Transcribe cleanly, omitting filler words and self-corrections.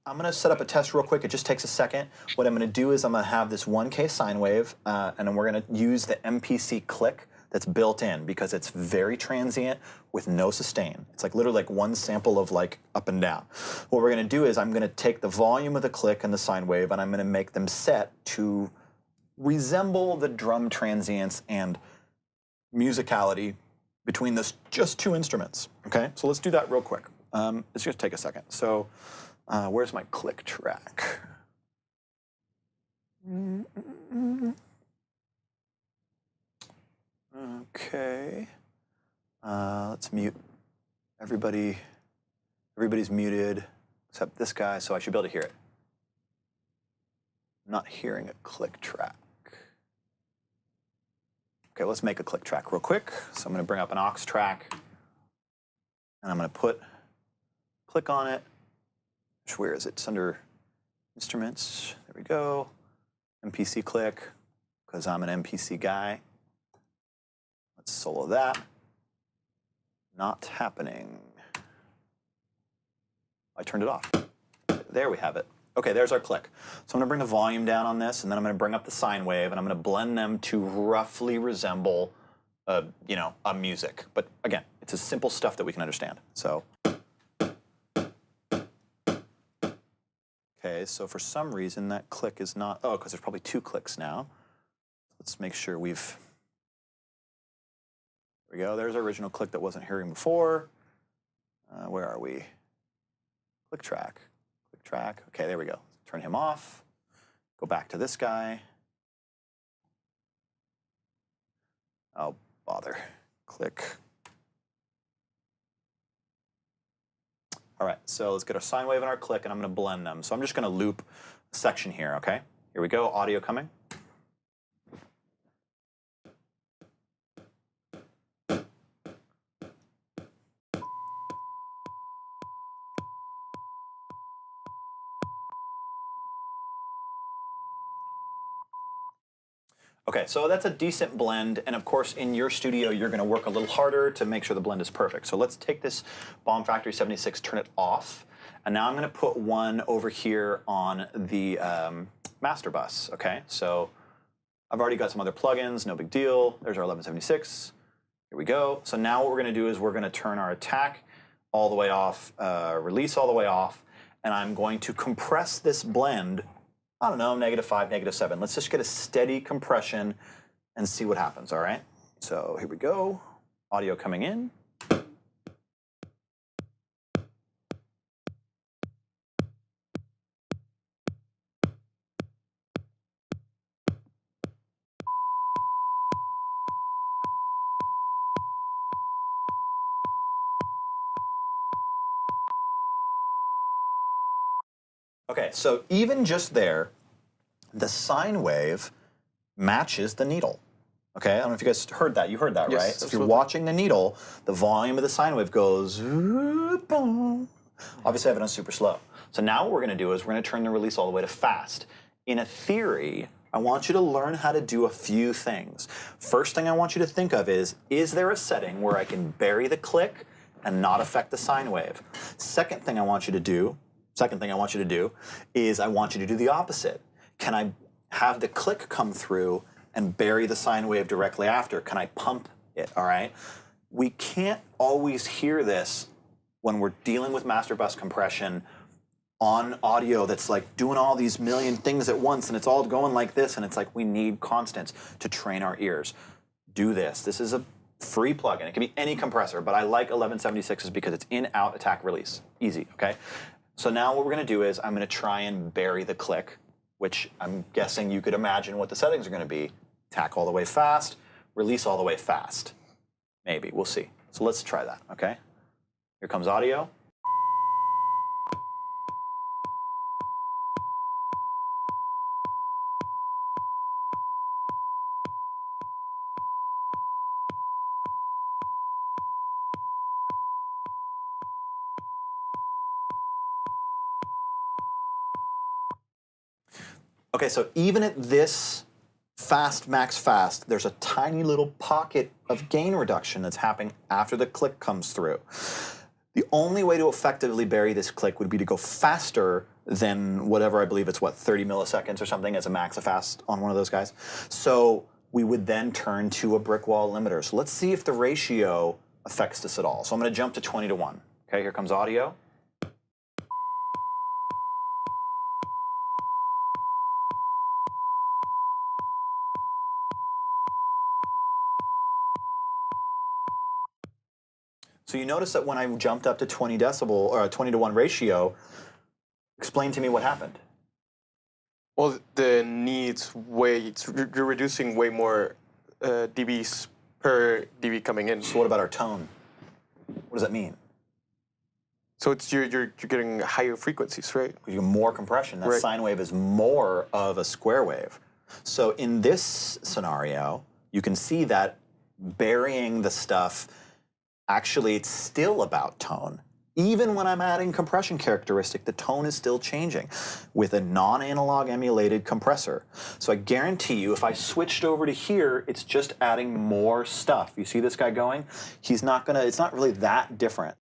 I'm going to set up a test real quick. It just takes a second. What I'm going to do is I'm going to have this 1K sine wave, and then we're going to use the MPC click that's built in because it's very transient with no sustain. It's like literally like one sample of like up and down. What we're going to do is I'm going to take the volume of the click and the sine wave, and I'm going to make them set to resemble the drum transients and musicality between this just two instruments. Okay, so let's do that real quick. It's just take a second. So where's my click track? Okay. Let's mute everybody. Everybody's muted except this guy, so I should be able to hear it. I'm not hearing a click track. Okay, let's make a click track real quick. So I'm going to bring up an aux track, and I'm going to put click on it. Where is it? It's under instruments. There we go. MPC click, because I'm an MPC guy. Let's solo that. Not happening. I turned it off. There we have it. Okay, there's our click. So I'm going to bring the volume down on this, and then I'm going to bring up the sine wave, and I'm going to blend them to roughly resemble, you know, a music. But again, it's a simple stuff that we can understand. So, okay, so for some reason that click is not. Oh, because there's probably two clicks now. Let's make sure we've. There we go. There's our original click that wasn't hearing before. Where are we? Click track. Track. Okay, there we go. Turn him off. Go back to this guy. Oh, bother. Click. All right, so let's get our sine wave and our click, and I'm going to blend them. So I'm just going to loop a section here, okay? Here we go, audio coming. Okay, so that's a decent blend, and of course in your studio you're going to work a little harder to make sure the blend is perfect. So let's take this Bomb Factory 76, turn it off, and now I'm going to put one over here on the master bus, okay? So I've already got some other plugins, no big deal. There's our 1176. Here we go. So now what we're going to do is we're going to turn our attack all the way off, release all the way off, and I'm going to compress this blend, I don't know, -5, -7. Let's just get a steady compression and see what happens, all right? So here we go. Audio coming in. Okay, so even just there, the sine wave matches the needle. Okay, I don't know if you guys heard that. You heard that, Yes, right? So if you're absolutely. watching the needle, the volume of the sine wave goes. Obviously, I have it on super slow. So now what we're going to do is we're going to turn the release all the way to fast. In a theory, I want you to learn how to do a few things. First thing I want you to think of is there a setting where I can bury the click and not affect the sine wave? Second thing I want you to do is I want you to do the opposite. Can I have the click come through and bury the sine wave directly after? Can I pump it, all right? We can't always hear this when we're dealing with master bus compression on audio that's like doing all these million things at once, and it's all going like this, and it's like we need constants to train our ears. Do this. This is a free plugin. It can be any compressor, but I like 1176s because it's in, out, attack, release. Easy, okay? So now what we're going to do is I'm going to try and bury the click, which I'm guessing you could imagine what the settings are going to be. Attack all the way fast, release all the way fast. Maybe, we'll see. So let's try that, okay? Here comes audio. Okay, so even at this fast, max fast, there's a tiny little pocket of gain reduction that's happening after the click comes through. The only way to effectively bury this click would be to go faster than whatever, I believe it's what, 30 milliseconds or something as a max of fast on one of those guys. So we would then turn to a brick wall limiter. So let's see if the ratio affects this at all. So I'm going to jump to 20 to 1. Okay, here comes audio. So you notice that when I jumped up to 20 decibel or a 20 to 1 ratio, explain to me what happened. Well, the needs you're reducing way more dBs per dB coming in. So what about our tone? What does that mean? So it's you're getting higher frequencies, right? You get more compression. That sine wave is more of a square wave. So in this scenario, you can see that burying the stuff, actually it's still about tone. Even when I'm adding compression characteristic, the tone is still changing with a non-analog emulated compressor. So I guarantee you, if I switched over to here, it's just adding more stuff. You see this guy going? He's not gonna, it's not really that different.